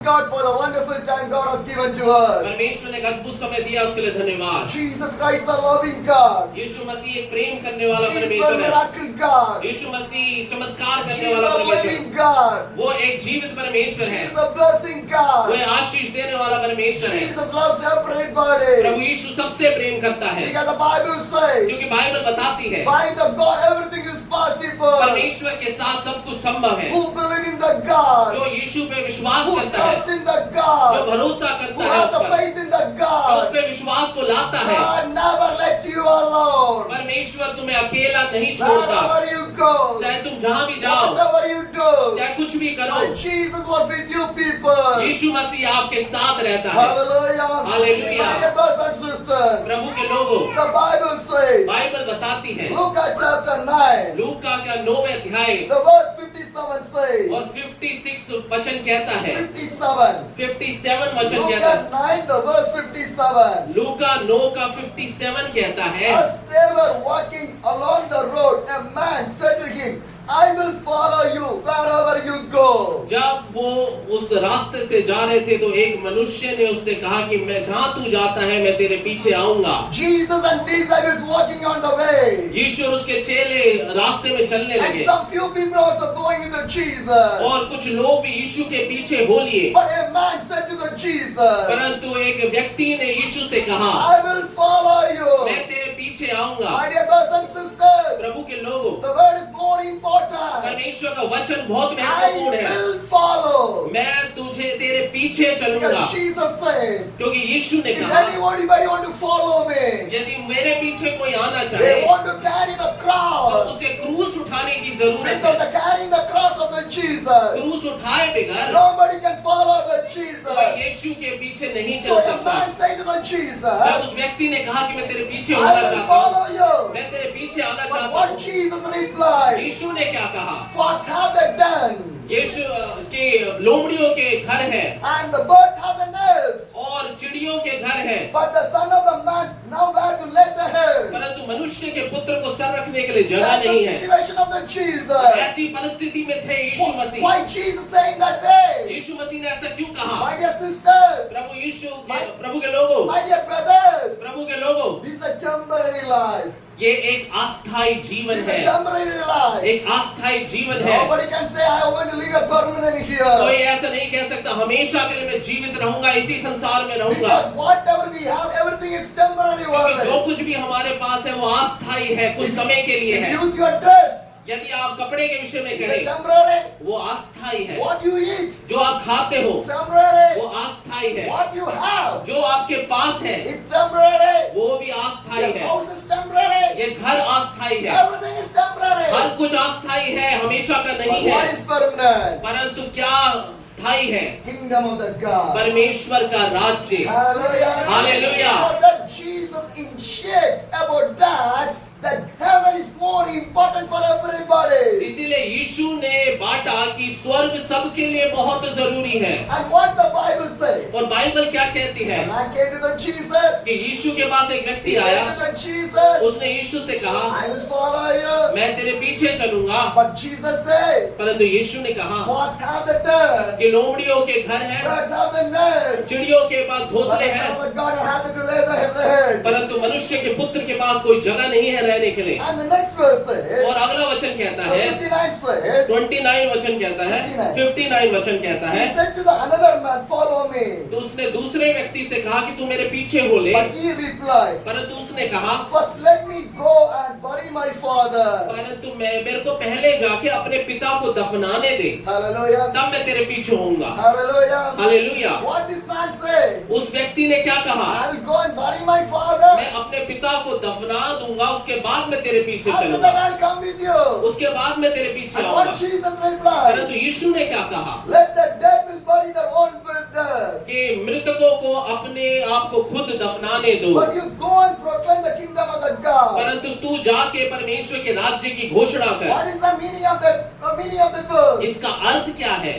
God for the wonderful time God has given to us. परमेश्वर ने एक अद्भुत समय दिया, उसके लिए धन्यवाद। Jesus Christ, the loving God. यीशु मसीह एक प्रेम करने वाला Jesus, the परमेश्वर है। miracle God. यीशु मसीह चमत्कार करने Jesus, वाला the परमेश्वर, living God. वो एक जीवित परमेश्वर है, Jesus, the blessing वो God. एक आशीष देने वाला परमेश्वर है। Jesus loves everybody. प्रभु यीशु सबसे प्रेम करता है, Because the Bible says, क्योंकि बाइबल बताती है by the God everything is possible. परमेश्वर के साथ सब कुछ संभव है। Who believe in the God? जो यीशु पे विश्वास Who करता है, trust in the जो God? भरोसा Who करता है has उस the पर, faith in the जो उस God? पे विश्वास को लाता है, God never let you alone. परमेश्वर तुम्हें अकेला नहीं छोड़ता। Wherever you go, चाहे तुम जहाँ भी जाओ, whatever you do, चाहे कुछ भी करो, and Jesus was with you people. यीशु मसीह आपके साथ रहता है। Hallelujah. Hallelujah. My dear brothers and sisters, प्रभु के लोगों, the Bible says, बाइबल बताती है, Luke chapter 9, लूका का 9वें अध्याय the verse 57 says, और 56 वचन कहता है, 57. 57 वचन Luke कहता है, 9, the verse 57. लूका 9 का 57 कहता है, As they were walking along the road, a man said to him, I will follow you wherever you go. जब वो उस रास्ते से जा रहे थे तो एक मनुष्य ने उससे कहा कि मैं जहाँ तू जाता है मैं तेरे पीछे आऊंगा। Jesus and disciples walking on the way. यीशु और उसके चेले रास्ते में चलने And लगे some few people also going with the Jesus. और कुछ लोग भी यीशु के पीछे हो लिए, But a man said to the Jesus, परंतु एक व्यक्ति ने यीशु से कहा, I will follow you. मैं तेरे पीछे आऊंगा। My dear brothers and sisters, प्रभु के लोगों, the word is more important. परमेश्वर का वचन बहुत I महत्वपूर्ण है। will follow. मैं तुझे तेरे पीछे चलूंगा, Because Jesus said, क्योंकि यीशु ने if कहा anybody want to follow me, यदि मेरे पीछे कोई आना they चाहे want to carry the तो cross. उसे क्रूस उठाने की जरूरत है। Without the carrying the cross of the Jesus, क्रूस उठाए बगैर nobody can follow the कोई Jesus. यीशु के पीछे नहीं So चल a सकता। man said to the जब Jesus, उस व्यक्ति ने कहा कि मैं तेरे पीछे I होना will चाहता हूँ, follow you. मैं तेरे पीछे आना But चाहता what हूँ, Jesus replied, यीशु ने क्या कहा? fox have the den, यीशु के लोमड़ियों के घर है and the birds have the nest, और चिड़ियों के घर है, but the son of the man nowhere to lay the head. परंतु मनुष्य के पुत्र को सर रखने के लिए जगह That's the नहीं है। situation of the Jesus. ऐसी परिस्थिति में थे यीशु मसीह। Why Jesus saying that way? यीशु मसीह ने ऐसा क्यों कहा? My dear sisters, प्रभु के लोगों, my dear brothers, प्रभु के लोगों, this is a temporary life. ये एक अस्थायी जीवन This is a है, temporary life. एक अस्थायी जीवन है। Nobody can say I want to live a permanent कोई here. ऐसा नहीं कह सकता हमेशा के लिए मैं जीवित रहूंगा, इसी संसार में रहूंगा, Because whatever we have, everything is temporary. क्योंकि जो Only. कुछ भी हमारे पास है वो अस्थायी है, कुछ समय के लिए है। Use your dress. यदि आप कपड़े के विषय में It's a कहें, temporary. वो अस्थायी है। What you eat, जो आप खाते हो temporary. वो अस्थायी है। What you have, जो आपके पास है it's temporary. वो भी अस्थायी Your है। house is temporary. ये घर अस्थायी है, Everything is temporary. हर कुछ अस्थायी है, हमेशा का नहीं But what है। is permanent? परंतु क्या स्थायी है? Kingdom of the God. परमेश्वर का राज्य। Hallelujah. Hallelujah. So that Jesus initiated about that heaven is more important for everybody. इसीलिए यीशु ने बांटा कि स्वर्ग सबके लिए बहुत जरूरी है। And what the Bible says? और बाइबल क्या कहती है? The man came to the Jesus. कि यीशु के पास एक व्यक्ति He आया, said to the Jesus, उसने यीशु से कहा, I will follow you. मैं तेरे पीछे चलूंगा। But Jesus said, परंतु यीशु ने कहा fox have the den, कि लोमड़ियों के घर हैं, birds have the nest, चिड़ियों के पास but घोंसले the हैं, Son of God have to lay the head. परंतु मनुष्य के पुत्र के पास कोई जगह नहीं है रहने के लिए। And the next verse says, और अगला वचन कहता the है, 59 says, 29 वचन कहता है, 59 वचन कहता he है, said to the another man, follow me. तो उसने दूसरे व्यक्ति से कहा कि तू मेरे पीछे हो ले। But he replied, परंतु उसने कहा, first let me go and bury my father. परंतु मेरे को पहले जाके अपने पिता को दफनाने दे, Hallelujah. तब मैं तेरे पीछे होऊंगा। Hallelujah. Hallelujah. What this man said? उस व्यक्ति ने क्या कहा? I will go and bury my father. मैं अपने पिता को दफना दूंगा, उसके बाद मैं तेरे पीछे After चलूंगा, that I'll come with you. उसके बाद मैं तेरे पीछे And आऊंगा। what Jesus replied? परंतु यीशु ने क्या कहा? Let the dead will bury their own dead. कि मृतकों को अपने आप को खुद दफनाने दो, But you go and proclaim the kingdom of the God. परंतु तू जाके परमेश्वर के राज्य की घोषणा कर। What is the meaning of the verse? इसका अर्थ क्या है?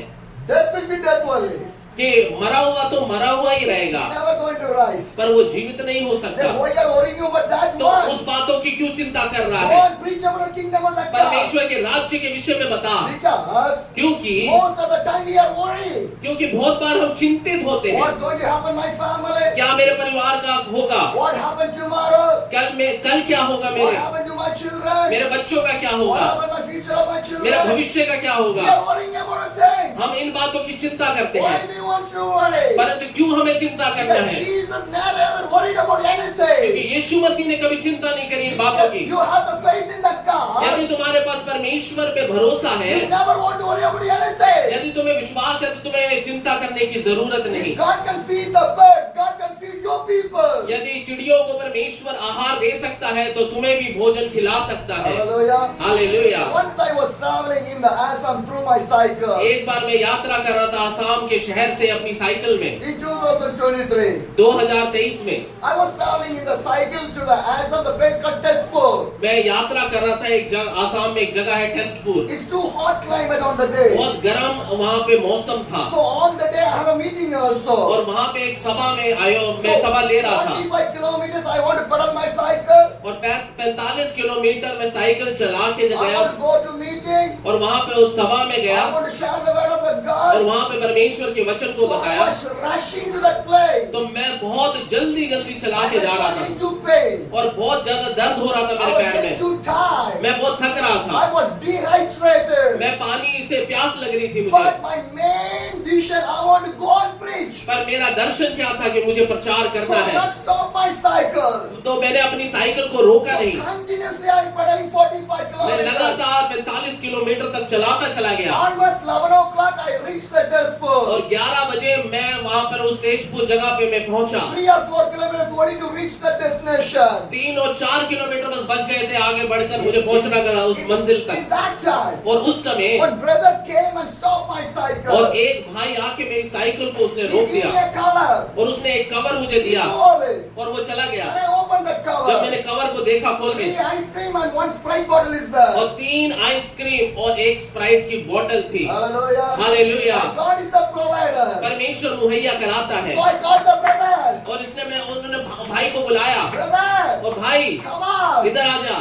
Death will be death only. कि मरा हुआ तो मरा हुआ ही रहेगा, Never going to rise. पर वो जीवित नहीं हो Then सकता। why are worrying about that तो one? उस बातों की क्यों चिंता कर रहा Go है? and preach about the kingdom of that God. परमेश्वर के राज्य के विषय में बता, Because क्योंकि most of the time we are worried. क्योंकि बहुत बार हम चिंतित होते हैं, What's going to happen in my family? क्या मेरे परिवार का होगा, What happened tomorrow? कल क्या होगा, What मेरे happened to my children? मेरे बच्चों का क्या What होगा, happened to my future of my मेरे children? भविष्य का क्या We होगा। are worrying about things. हम इन बातों की चिंता करते Why हैं, do you want to worry? परंतु क्यों हमें चिंता करना Because है? Jesus never ever worried about क्योंकि anything. यीशु मसीह ने कभी चिंता नहीं करी इन बातों Because की। you have the faith in that God. यदि तुम्हारे पास परमेश्वर पे भरोसा है, You never want to worry about anything. यदि तुम्हें विश्वास है, तो तुम्हें चिंता करने की जरूरत नहीं। If God can feed the birds, God can feed your people. यदि चिड़ियों को परमेश्वर आहार दे सकता है, तो तुम्हें भी भोजन खिला सकता है। Hallelujah. Hallelujah. Once I was traveling in the Assam through my cycle एक बार मैं यात्रा कर रहा था आसाम के शहर से अपनी साइकिल में, in 2023. 2023 में। I was traveling in the cycle to the Assam, the place called Tezpur. मैं यात्रा कर रहा था एक जगह, आसाम में एक जगह है टेस्टपुर। It's too hot climate on the day. बहुत गर्म वहाँ पे मौसम था, So on the day I have a meeting also. और वहाँ पे एक सभा में मैं सभा ले रहा था, 45 kilometers I want to pedal my cycle. और 45 किलोमीटर में साइकिल चला के I गया, want to go to meeting. और वहाँ पे उस सभा में गया, I want to share the word of the और God. वहाँ पे परमेश्वर के वचन को So I बताया। was rushing to that place. तो मैं बहुत जल्दी चला I के जा was रहा getting था, too pain. और बहुत ज्यादा दर्द हो रहा था I मेरे was पैर getting में, too tired. मैं बहुत थक रहा था, I was dehydrated. मैं पानी से प्यास लग रही थी मुझे। But my main vision, I want to go and preach. पर मेरा दर्शन क्या था कि मुझे प्रचार So करना I है, not stop my cycle. तो मैंने अपनी साइकिल को रोका So नहीं। continuously I'm pedaling 45 मैं kilometers. लगातार 45 किलोमीटर तक चलाता चला गया, Almost 11 o'clock I reached the Tezpur. और 11 बजे मैं वहां पर उस तेजपुर जगह पे मैं पहुंचा। 3 or 4 kilometers only to reach the destination. 3 और 4 किलोमीटर बस बच गए थे आगे बढ़कर मुझे पहुंचना था उस मंजिल In तक। that time, और उस समय one brother came and stopped my cycle. और एक भाई आके मेरी साइकिल को उसने He रोक gave me दिया, a cover. और उसने एक कवर मुझे दिया, Move away. और वो चला गया। When I opened the जब मैंने cover, कवर को देखा खोल 3 के, ice cream and 1 Sprite bottle is there. और 3 आइसक्रीम और 1 स्प्राइट की बोतल थी। Hallelujah. Hallelujah. God is the provider. परमेश्वर मुहैया कराता है। So I called the brother. और इसने उन्होंने भाई को बुलाया, Brother, और भाई come on. इधर आ जा,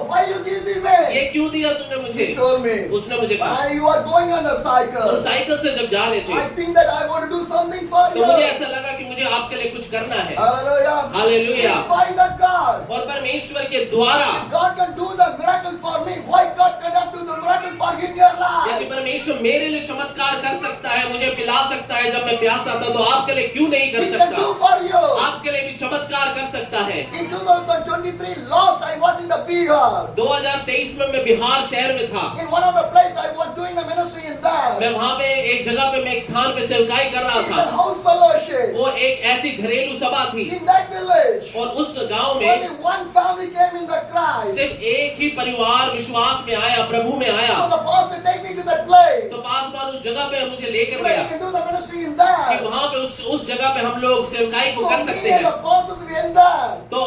Why you give me? ये क्यों दिया तुमने मुझे? He told me. उसने मुझे कहा, Why you are going on a तुम cycle? साइकिल से जब जा रहे थे, I think that I want to do something for तो you. मुझे ऐसा लगा कि मुझे आपके लिए कुछ करना है। Hallelujah. Hallelujah. Despite that God. और परमेश्वर के द्वारा, God can do the miracle for me. Why God cannot do the miracle for you in your यदि life? परमेश्वर मेरे लिए चमत्कार कर सकता है, मुझे पिला सकता है जब मैं प्यासा था, तो आपके लिए क्यों नहीं कर He can do सकता? for you. आपके लिए भी चमत्कार कर सकता है। In 2023, last I was in the Bihar. 2023 में मैं बिहार शहर में था। In one of the place I was doing the ministry in मैं there. वहाँ पे एक जगह पे मैं एक स्थान पे सेवकाई कर रहा It's a था। house fellowship. वो एक ऐसी घरेलू सभा थी, In that village, और उस गांव only में one family came in the Christ. सिर्फ एक ही परिवार विश्वास में आया, प्रभु में आया। So the pastor take me to that place. तो पासवान उस जगह पे मुझे लेकर So that गया we can do the ministry in कि there. वहाँ पे उस जगह पे हम लोग सेवकाई को So कर me सकते and the हैं। pastors we in there. तो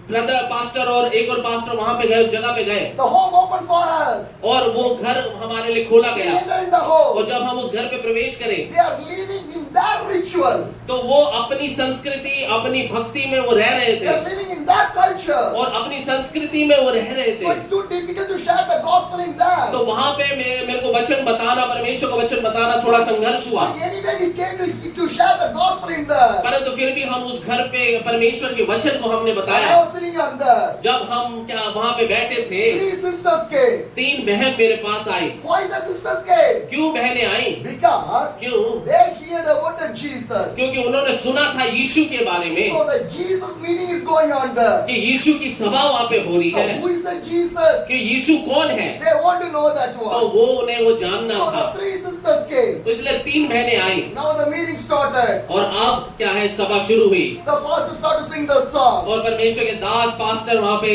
ब्रदर पास्टर और एक और पास्टर वहाँ पे गए, उस जगह पे गए, The home open for us. और वो घर हमारे लिए खोला We गया। enter in the home. और जब हम उस घर पे प्रवेश करें, They are living in that ritual. तो वो अपनी संस्कृति, अपनी भक्ति में वो रह रहे They are थे, living in that culture. और अपनी संस्कृति में वो रह रहे So थे। it's too difficult to share the gospel in there. तो वहाँ पे मेरे को वचन बताना, परमेश्वर को वचन बताना थोड़ा संघर्ष हुआ। So anyway, we came to share the gospel in there. परंतु फिर भी हम उस घर पे परमेश्वर के वचन को हमने And बताया। I was sitting on there. जब हम क्या वहाँ पे बैठे थे, 3 sisters came. 3 बहन मेरे पास आई। Why the sisters came? क्यों बहनें आई? Because क्यों? they heard about the Jesus. क्योंकि उन्होंने सुना था यीशु के बारे में So the Jesus meeting is going on there. कि यीशु की सभा वहाँ पे हो रही So है, who is the Jesus? कि यीशु कौन है। They want to know that तो one. वो उन्हें वो जानना So था। the 3 sisters came. तो इसलिए 3 बहनें आई, Now the meeting started. और अब क्या है, सभा शुरू हुई, The pastor started to sing the song. और परमेश्वर के दास पास्टर वहाँ पे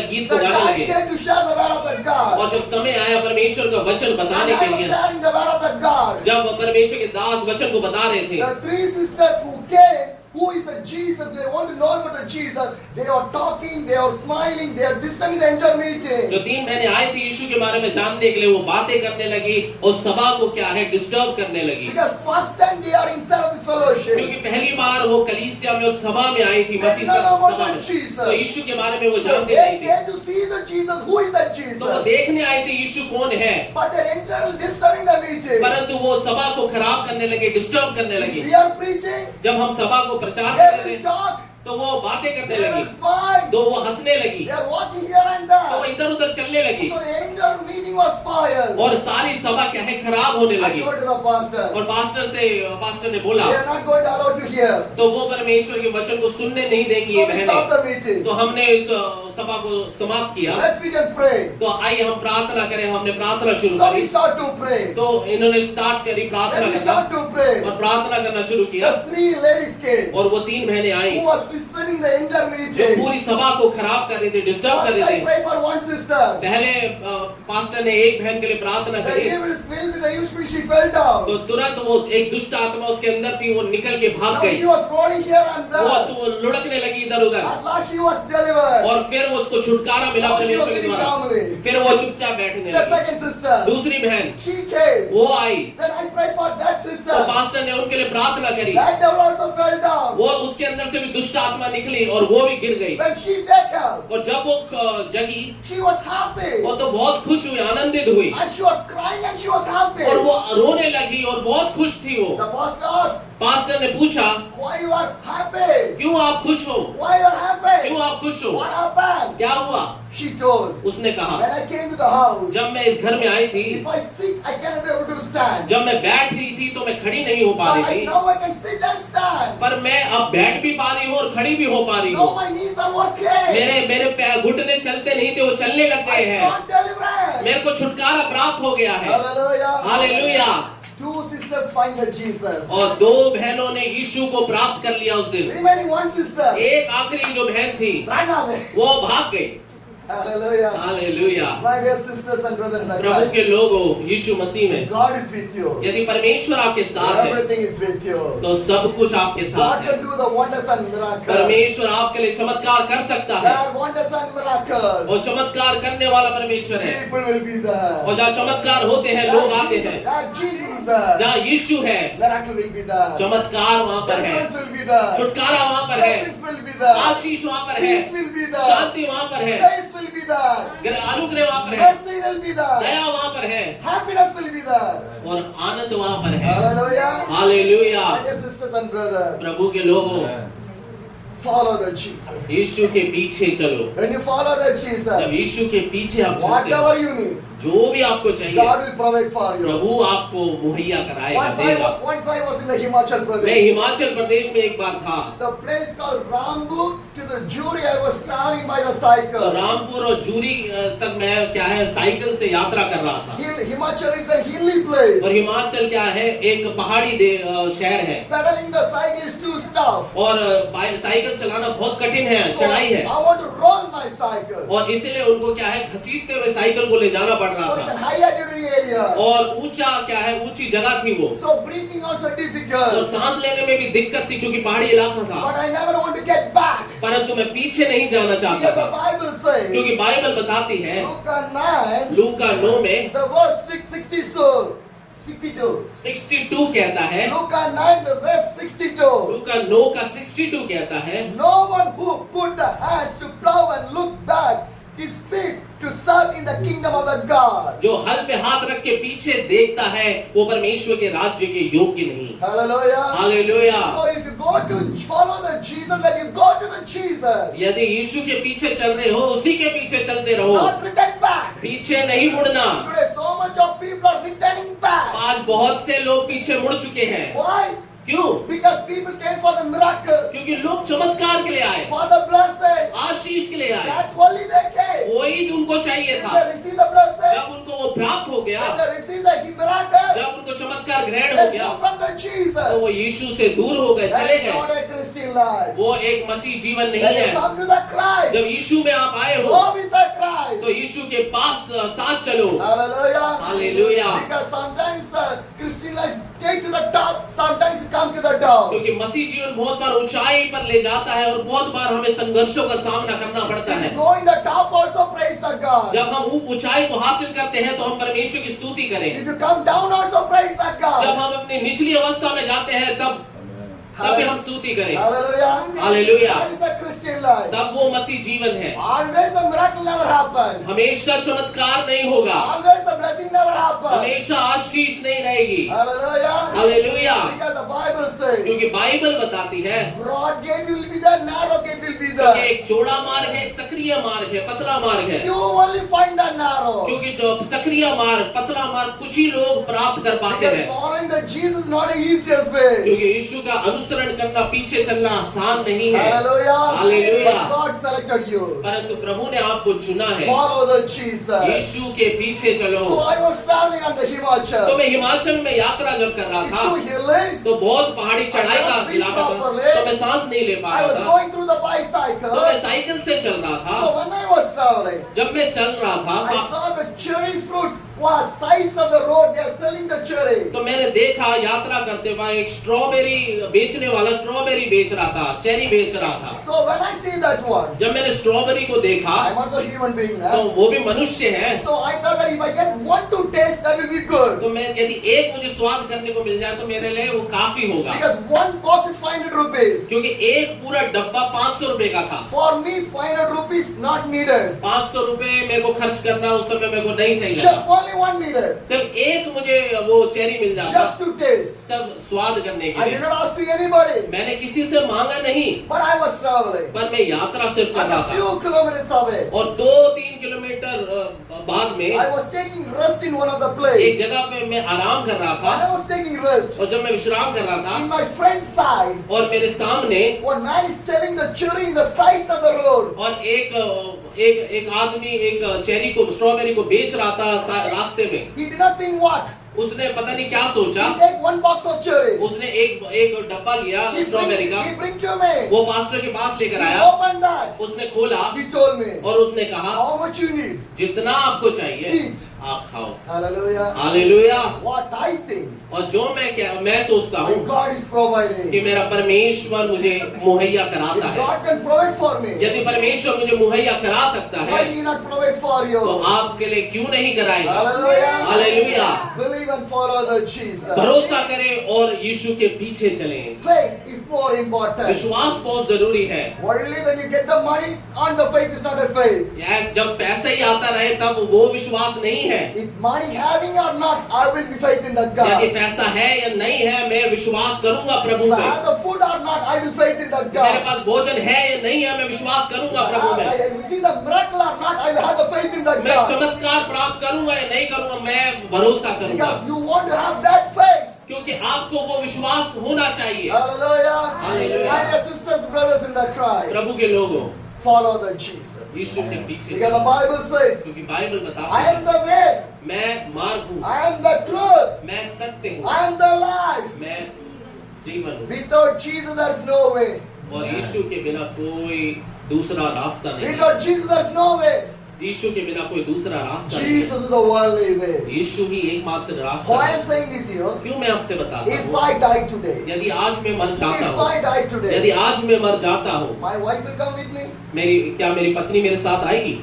गीत को The गाने time लगे। came to share the word of the God. और जब समय आया परमेश्वर का वचन And बताने के I was लिए, sharing the word of the God. जब परमेश्वर के दास वचन को बता रहे थे, The 3 sisters who came who is the Jesus. They want to know about the Jesus. They are talking, they are smiling, they are disturbing the entire meeting. जो 3 बहनें आई थी यीशु के बारे में जानने के लिए, वो बातें करने लगी और सभा को क्या है डिस्टर्ब करने लगी, Because first time they are inside of this fellowship. क्योंकि पहली बार वो कलीसिया में उस सभा में आई थी, मसीह They know about सभा the में, Jesus. तो यीशु के बारे में वो So जानते they नहीं थे, came to see the Jesus. Who is that Jesus? तो वो देखने आए थे यीशु कौन है, But they're entirely disturbing the meeting. परंतु वो सभा को खराब करने लगे, डिस्टर्ब करने लगे। We are preaching. जब हम सभा को प्रचार They कर रहे will थे talk. तो वो बातें करने They लगी, will smile. तो वो हंसने लगी, They are walking here and तो वो there. इधर उधर चलने लगी So the entire meeting was spoiled. और सारी सभा क्या है खराब होने I लगी। told to the pastor, और पास्टर ने बोला we are not going to allow to hear. तो वो परमेश्वर के वचन को सुनने नहीं देंगी ये So we stopped बहनें, the meeting. तो हमने इस सभा को समाप्त किया। Let's begin praying. तो आइए हम प्रार्थना करें। हमने प्रार्थना शुरू So we करी, start to pray. तो इन्होंने स्टार्ट करी प्रार्थना When we करना start to pray, और प्रार्थना करना शुरू किया the 3 ladies came और वो 3 बहनें who I was disturbing the entire जो meeting. पूरी सभा को खराब कर रही थी, डिस्टर्ब कर First रही I थी। pray for one sister. पहले पास्टर ने एक बहन के लिए प्रार्थना The करी, evil spirit, the evil spirit, she fell down. तो तुरंत वो एक दुष्ट आत्मा उसके अंदर थी, वो निकल के भाग Now गई, she was rolling here and वो there. तो लुढ़कने लगी इधर उधर At last she was delivered. और फिर वो उसको छुटकारा मिला Now she was परमेश्वर के sitting द्वारा। calmly. फिर वो चुपचाप बैठने The लगी। second sister, दूसरी बहन she came. वो आई, Then I prayed for that तो sister. पास्टर ने उनके लिए प्रार्थना करी, That devil also fell down. वो उसके अंदर से भी दुष्ट आत्मा निकली और वो भी गिर गई। When she woke up, और जब वो जगी she was happy. वो तो बहुत खुश हुई, आनंदित हुई And she was crying and she was happy. और वो रोने लगी और बहुत खुश थी वो। The pastor asked, पास्टर ने पूछा why you are happy? क्यों आप खुश हो, Why you are happy? क्यों आप खुश हो, What happened? क्या हुआ? She told, उसने कहा when I came to the house, जब मैं इस घर में आई थी, if I sit, I cannot be able to stand. जब मैं बैठ रही थी तो मैं खड़ी नहीं हो पा But रही I, थी, now I can sit and stand. पर मैं अब बैठ भी पा रही हूँ और खड़ी भी हो पा रही Now हूँ। my knees are working. मेरे पैर घुटने चलते नहीं थे, वो चलने लग I गए हैं। got deliverance. मेरे को छुटकारा प्राप्त हो गया है। Hallelujah. Hallelujah. 2 sisters find the Jesus. और 2 बहनों ने यीशु को प्राप्त कर लिया उस दिन। Remaining one sister एक आखिरी जो बहन थी ran away. वो भाग गई। Hallelujah. Hallelujah. My dear sisters and brothers in Prabhu Christ, के लोगों, यीशु मसीह में God is with you. यदि परमेश्वर आपके साथ है Everything is with you. तो सब कुछ आपके साथ God है। can do the wonders and miracles. परमेश्वर आपके लिए चमत्कार कर सकता There है are wonders and miracles. और चमत्कार करने वाला परमेश्वर है। People will be there. और जहाँ चमत्कार होते हैं लोग आते हैं, Jesus is there. जहाँ यीशु है Miracle will be there. चमत्कार वहाँ पर है, Deliverance will be there. छुटकारा वहाँ पर है, Blessings will be there. आशीष वहाँ पर है, Peace will be there. शांति वहाँ पर है, Grace will be there. अनुग्रह वहाँ पर है, Mercy will be there. दया वहाँ पर है Happiness will be there. और आनंद वहाँ पर है। Hallelujah. Hallelujah. My dear sisters and brothers, प्रभु के लोगों, follow the Jesus. यीशु के पीछे चलो। When you follow the जब Jesus, यीशु के पीछे आप चलते हो, whatever you need, जो भी आपको चाहिए God will provide for you. प्रभु आपको मुहैया कराएगा, देगा। Once I was in the Himachal मैं Pradesh, हिमाचल प्रदेश में एक बार था, the place called Rambu, to the jury I was traveling by the cycle. Rampur और जूरी तक मैं क्या है साइकिल से यात्रा कर रहा था। Himachal is a hilly place. और हिमाचल क्या है एक पहाड़ी शहर है Pedaling the cycle is too tough. और साइकिल चलाना बहुत कठिन है, So, चढ़ाई है I want to roll my cycle. और इसीलिए उनको क्या है घसीटते हुए साइकिल को ले जाना पड़ So रहा it's a था high altitude area. और ऊंचा क्या है ऊंची जगह थी वो So breathing also और difficult. सांस लेने में भी दिक्कत थी क्योंकि पहाड़ी इलाका था, But I never want to get back. परंतु मैं पीछे नहीं जाना चाहता Because the था Bible says, क्योंकि बाइबल बताती है Luke 9, लूका 9 में the verse 62. 62 कहता है, Luke 9, the verse 62. लूका 9 का 62 कहता है, No one who put the hands to plow and look back is fit to serve in the kingdom of the God. जो हल पे हाथ रख के पीछे देखता है वो परमेश्वर के राज्य के योग्य नहीं। Hallelujah. Hallelujah. So if you go to follow the Jesus, then you go to the Jesus. यदि यीशु के पीछे चल रहे हो उसी के पीछे चलते रहो, Not return back. पीछे नहीं मुड़ना। Today so much of people are returning back. आज बहुत से लोग पीछे मुड़ चुके हैं। Why? क्यों? Because people came for the miracle, क्योंकि लोग चमत्कार के लिए आए, for the blessing. आशीष के लिए आए, That's only they came. वही उनको चाहिए When था। they receive the blessing, जब उनको वो प्राप्त हो गया, when they receive the miracle, जब उनको चमत्कार ग्रहण हो they गया, go from the तो Jesus. वो यीशु से दूर हो गए, That चले is not गए। a Christian life. वो एक मसीह जीवन नहीं When you है। come to the Christ, जब यीशु में आप आए हो go with the Christ. तो यीशु के पास साथ चलो। Hallelujah. Hallelujah. Because sometimes the Christian life take to the top, sometimes you come to the down. क्योंकि मसीह जीवन बहुत बार ऊंचाई पर ले जाता है और बहुत बार हमें संघर्षों का सामना करना पड़ता If है। you go in the top also, praise the God. जब हम ऊंचाई को हासिल करते हैं तो हम परमेश्वर की स्तुति करें। If you come down also, praise the जब God. हम अपनी निचली अवस्था में जाते हैं तब भी हम स्तुति करें। Hallelujah. Hallelujah. That is a Christian life. तब वो मसीह जीवन है। Always a miracle never happen. हमेशा चमत्कार नहीं होगा, Always a blessing never happen. हमेशा आशीष नहीं रहेगी। Hallelujah. Hallelujah. Because the Bible says, क्योंकि बाइबल बताती है broad gate will be there, narrow gate will be कि there. एक चौड़ा मार्ग है, एक सक्रिय मार्ग है, पतला मार्ग है। You only find the narrow. क्योंकि जो सक्रिय मार्ग, पतला मार्ग कुछ ही लोग प्राप्त कर पाते Because हैं। following the Jesus is not the easiest way. क्योंकि यीशु का अनुसरण करना, पीछे चलना आसान नहीं है। Hallelujah. Hallelujah. But God selected you. परंतु प्रभु ने आपको चुना है। Follow the Jesus. यीशु के पीछे चलो। So I was traveling on the तो Himachal. मैं हिमाचल में यात्रा जब कर रहा It's था too hilly. तो बहुत पहाड़ी चढ़ाई का इलाका था, तो मैं सांस नहीं ले पा I रहा was था। going through the तो मैं bicycle. साइकिल से चल रहा So था। when I was traveling, जब मैं चल रहा था I saw the cherry fruits was sides of the road. They are selling the cherry. तो मैंने देखा यात्रा करते हुए एक स्ट्रॉबेरी बेचने वाला स्ट्रॉबेरी बेच रहा था, चेरी बेच रहा था। So when I see that one, जब मैंने स्ट्रॉबेरी को देखा I'm also a human being. तो वो भी मनुष्य है। So I thought that if I get one to taste, that will be good. तो मैं यदि एक मुझे स्वाद करने को मिल जाए तो मेरे लिए वो काफी होगा। Because one box is 500 rupees. क्योंकि एक पूरा डब्बा 500 रुपए का था। For me, 500 rupees not needed. 500 रुपए मेरे को खर्च करना उस समय मेरे को नहीं सही लगा। Just only one needed. सिर्फ एक मुझे वो चेरी मिल जाता, Just to taste. सब स्वाद करने के I लिए। did not ask to anybody. मैंने किसी से मांगा नहीं, But I was traveling. पर मैं यात्रा सिर्फ कर And रहा a था। few kilometers away, और 2-3 किलोमीटर बाद में I was taking rest in one of the एक place. जगह पे मैं आराम कर रहा When था। I was taking rest, और जब मैं विश्राम कर रहा in था my friend's side, और मेरे सामने one man is selling the cherry in the sides of the road. और एक आदमी एक चेरी को, स्ट्रॉबेरी को बेच रहा था रास्ते में। He did not think what? उसने पता नहीं क्या सोचा, He take one box of cherry. उसने एक डब्बा लिया स्ट्रॉबेरी का, He bring to me. वो पास्टर के पास लेकर He आया, opened that. उसने खोला He told me, और उसने कहा how much you need? जितना आपको चाहिए Eat. आप खाओ। Hallelujah. Hallelujah. What I think, और जो मैं सोचता my हूँ God is कि providing. मेरा परमेश्वर मुझे मुहैया कराता If है। God can provide for me, यदि परमेश्वर मुझे मुहैया करा सकता why है did He not provide for you? तो आपके लिए क्यों नहीं कराएगा। Hallelujah. Hallelujah. Believe and follow the Jesus. भरोसा करें और यीशु के पीछे चलें। Faith is more important. विश्वास बहुत जरूरी है। Only when you get the money, on the faith is not a faith. Yes, जब पैसा ही आता रहे तब वो विश्वास नहीं है। If money having or not, I will be faith in the यदि God. पैसा है या नहीं है मैं विश्वास करूंगा प्रभु If I में। have the food or not, I will faith in the मेरे God. पास भोजन है या नहीं है मैं विश्वास करूंगा प्रभु में। I receive the miracle or not, I will have the faith in the मैं God. चमत्कार प्राप्त करूंगा या नहीं करूंगा मैं भरोसा करूंगा। Because you want to have that faith. क्योंकि आपको वो विश्वास होना चाहिए। Hallelujah. Hallelujah. And your sisters, brothers in the Christ, प्रभु के लोगों follow the Jesus. यीशु के पीछे Because the चलो। Bible says, क्योंकि बाइबल I बताता है am the way, मैं मार्ग हूँ, I am the truth, मैं सत्य हूँ, I am the life. मैं जीवन हूँ। Without Jesus, there is no way. और यीशु के बिना कोई दूसरा रास्ता नहीं है। Without Jesus, there is no way. यीशु के बिना कोई दूसरा रास्ता नहीं Jesus is the only way. है। यीशु ही एकमात्र रास्ता Why I है। am saying with you, क्यों मैं आपसे बताता if हूँ, I die today, यदि आज मैं मर जाता if हूँ, I die यदि today, आज मैं मर जाता हूँ, my wife will come with me, मेरी पत्नी मेरे साथ आएगी,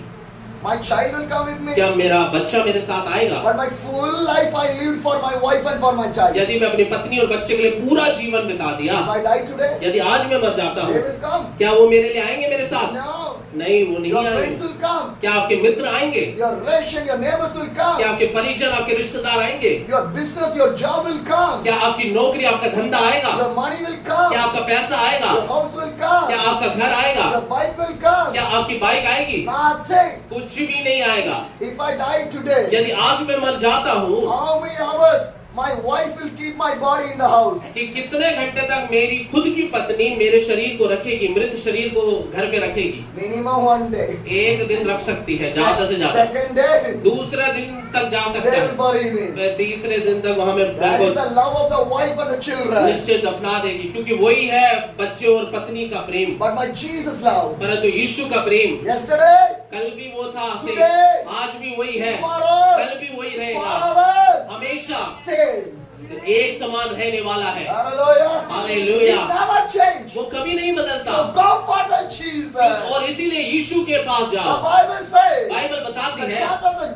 my child will come with me, क्या मेरा बच्चा मेरे साथ आएगा। but my full life I lived for my wife and for my child. यदि मैं अपनी पत्नी और बच्चे के लिए पूरा जीवन बिता दिया, If I die today, यदि आज मैं मर जाता they हूँ, will come. क्या वो मेरे लिए आएंगे मेरे साथ? No, नहीं, वो नहीं your आएंगे। friends will come, क्या आपके मित्र आएंगे? your relation, your neighbors will क्या come, आपके परिजन, आपके रिश्तेदार आएंगे? your business, your job will come, क्या आपकी नौकरी, आपका धंधा आएगा? your money will come, क्या आपका पैसा आएगा? your house will come, क्या आपका घर आएगा? your bike will come. क्या आपकी बाइक आएगी? Nothing. कुछ भी नहीं आएगा। If I die today, यदि आज मैं मर जाता हूँ, how many hours my wife will keep my body in the house? कि कितने घंटे तक मेरी खुद की पत्नी मेरे शरीर को रखेगी, मृत शरीर को घर पे रखेगी? Minimum 1 day. एक दिन रख सकती है, ज्यादा से ज्यादा। Second day, दूसरे दिन तक जा सकते they will हैं, bury me. मैं तीसरे दिन तक वहां में That is बिल्कुल the love of the wife and the children. निश्चित दफना देगी, क्योंकि वही है बच्चे और पत्नी का प्रेम। But my Jesus love, परंतु यीशु का प्रेम yesterday, कल भी वो था, Today, आज भी वही है, tomorrow, कल भी वही रहेगा, forever, हमेशा same. एक समान रहने वाला है। Hallelujah. He hallelujah, never changed. वो कभी नहीं बदलता। So go follow Jesus. और इसीलिए यीशु के पास The जाओ। Bible says, बाइबल the बताती है, chapter of the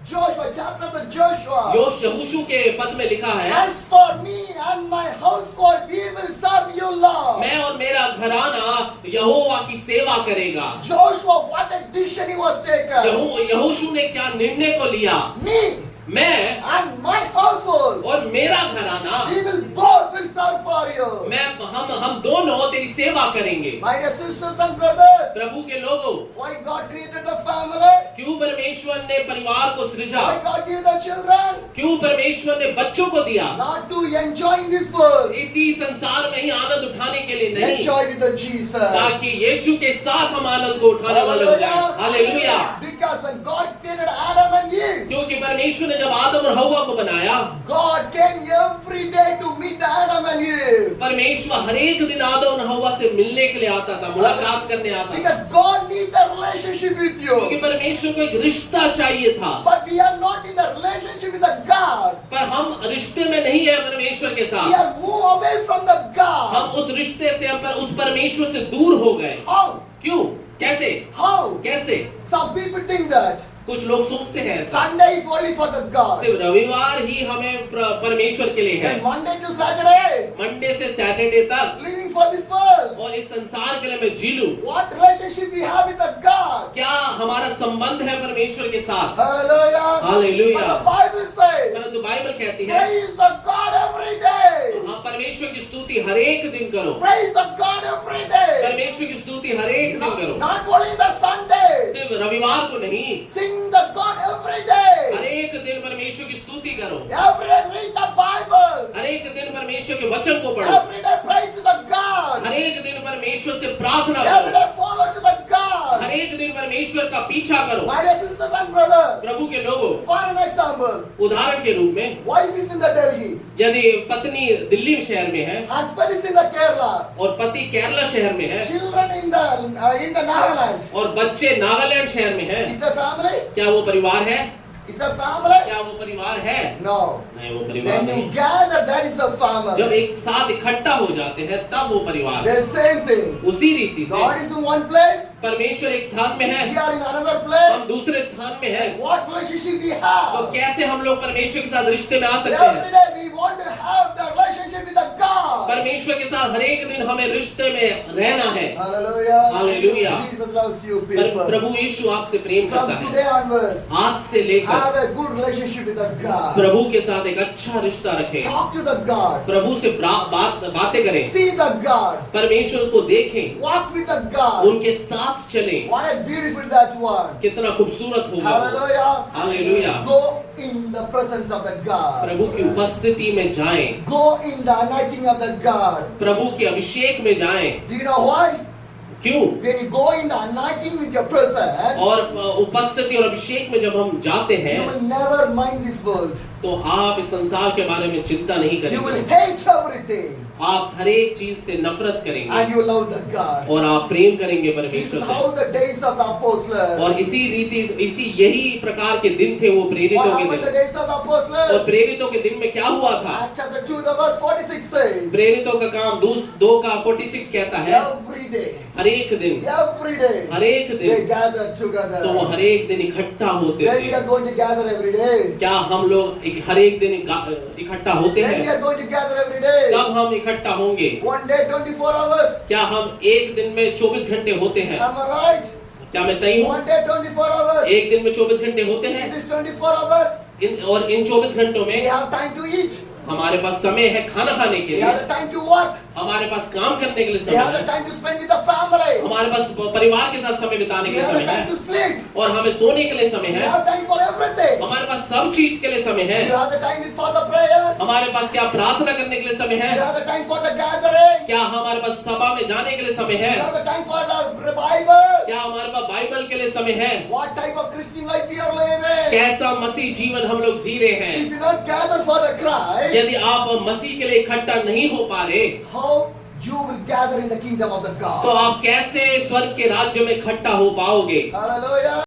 Joshua, chapter of the Joshua. यहोशू के पद में लिखा है, As for me and my household, we will serve you, Lord. मैं और मेरा घराना यहोवा की सेवा करेगा। Joshua, what a decision he was taken. यहोशू ने क्या निर्णय को लिया? Me मैं and my household, और मेरा घराना, we will both will serve for you. हम दोनों तेरी सेवा करेंगे। My dear sisters and brothers, प्रभु के लोगों, why God created the family? क्यों परमेश्वर ने परिवार को सृजा? Why God gave the children? क्यों परमेश्वर ने बच्चों को दिया? Not to enjoy in this world. इसी संसार में ही आनंद उठाने के लिए नहीं, Enjoy with the Jesus. ताकि यीशु के साथ हम आनंद को उठाने वाले हो जाएं। Hallelujah. Because when God created Adam and Eve, क्योंकि परमेश्वर ने जब आदम और हव्वा को बनाया, God came every day to meet Adam and Eve. परमेश्वर हर एक दिन आदम और हव्वा से मिलने के लिए आता था, मुलाकात करने आता था। Because God needs a relationship with क्योंकि you. परमेश्वर को एक रिश्ता चाहिए था, But we are not in the relationship with the God. पर हम रिश्ते में नहीं है परमेश्वर के We साथ। are moved away from the हम God. उस रिश्ते से, हम उस परमेश्वर से दूर हो गए। How? क्यों? कैसे? How? कैसे? Some people think that कुछ लोग सोचते हैं ऐसा, Sunday is only for the God. सिर्फ रविवार ही हमें परमेश्वर के लिए है, And Monday to Saturday, Monday से सैटरडे तक, living for this world. और इस संसार के लिए मैं जी लूं। What relationship we have with the God? क्या हमारा संबंध है परमेश्वर के साथ? Hallelujah. Hallelujah. But the Bible says, परंतु बाइबल कहती है, praise the God every day. हाँ, परमेश्वर की स्तुति हर एक दिन करो। Praise the God every day. परमेश्वर की स्तुति हर एक दिन करो, Not only the Sunday. सिर्फ रविवार को नहीं, Sing the God every day. हर एक दिन परमेश्वर की स्तुति करो। Every day read the Bible. हर एक दिन परमेश्वर के वचन को पढ़ो। Every day pray to the God. हर एक दिन परमेश्वर से प्रार्थना Every करो। day follow to the God. हर एक दिन परमेश्वर का पीछा करो। My dear sisters and brothers, प्रभु के लोगों, for an example, उदाहरण के रूप में, wife is in the Delhi, यदि पत्नी दिल्ली शहर में है husband is in the Kerala, और पति केरला शहर में है children in the Nagaland. और बच्चे नागालैंड शहर में है, It's a family. क्या वो परिवार है? It's a family. क्या वो परिवार है? No. नहीं, वो परिवार When you नहीं। gather, that is a जब family. एक साथ इकट्ठा हो जाते हैं तब वो परिवार है। The same thing. उसी रीति से God is in one place. परमेश्वर एक स्थान में है, We are in another हम place. दूसरे स्थान में है, What relationship we तो have? कैसे हम लोग परमेश्वर के साथ रिश्ते में आ सकते Every हैं? day we want to have the relationship with the God. परमेश्वर के साथ हर एक दिन हमें रिश्ते में रहना है। Hallelujah. Hallelujah. Jesus loves you पर people. प्रभु यीशु आपसे प्रेम From करता है। today onwards, आज से लेकर have a good relationship with the God. प्रभु के साथ एक अच्छा रिश्ता रखें, Talk to the God. प्रभु से बातें करें, See the God. परमेश्वर को देखें, Walk with the God. उनके साथ चलें। What a beautiful that one. कितना खूबसूरत होगा। Hallelujah. Hallelujah. Go in the presence of the God. प्रभु की उपस्थिति में जाएं, Go in the anointing of the God. प्रभु के अभिषेक में जाएं। Do you know why? क्यों? When you go in the anointing with your presence, और उपस्थिति और अभिषेक में जब हम जाते you हैं will never mind this world. तो आप इस संसार के बारे में चिंता नहीं You will करेंगे, hate everything आप हर एक चीज से नफरत करेंगे and you love the God. और आप प्रेम करेंगे This परमेश्वर is से। how the days of the apostles. और इसी रीति यही प्रकार के दिन थे वो What प्रेरितों के happened the दिन। days of the और apostles? प्रेरितों के दिन में क्या हुआ था? Acts chapter 2, the verse 46 says, प्रेरितों का काम 2:46 कहता है, every day, हर एक दिन, हर एक they दिन, gathered तो वो together. हर एक दिन इकट्ठा होते Then we थे। are going to gather every day. क्या हम लोग हर एक दिन इकट्ठा होते Then we हैं? are going to gather every day. कब हम इकट्ठा होंगे? One day, 24 hours. क्या हम एक दिन में 24 घंटे होते हैं? Am I right? क्या मैं सही हूँ? One day, 24 hours. एक दिन में 24 घंटे होते In हैं, this 24 hours, और इन 24 घंटों we में have time to eat. हमारे पास समय है खाना खाने के We have लिए, the time to work. हमारे पास काम करने के लिए We समय have the है, time to spend with the family. हमारे पास परिवार के साथ समय बिताने We के लिए have समय the time है, to sleep. और हमें सोने के लिए समय We है, have time for everything. हमारे पास सब चीज के लिए समय We है, have the time for the prayer. हमारे पास क्या प्रार्थना करने के लिए समय We है, have the time for the gathering. क्या हमारे पास सभा में जाने के लिए समय We है, have the time for the revival. क्या हमारे पास बाइबल के लिए समय है, What type of Christian life we are living? कैसा मसीह जीवन हम लोग जी रहे हैं। If you not gather for the Christ, यदि आप मसीह के लिए इकट्ठा नहीं हो पा रहे how you will gather in the kingdom of the तो God? आप कैसे स्वर्ग के राज्य में इकट्ठा हो पाओगे? Hallelujah.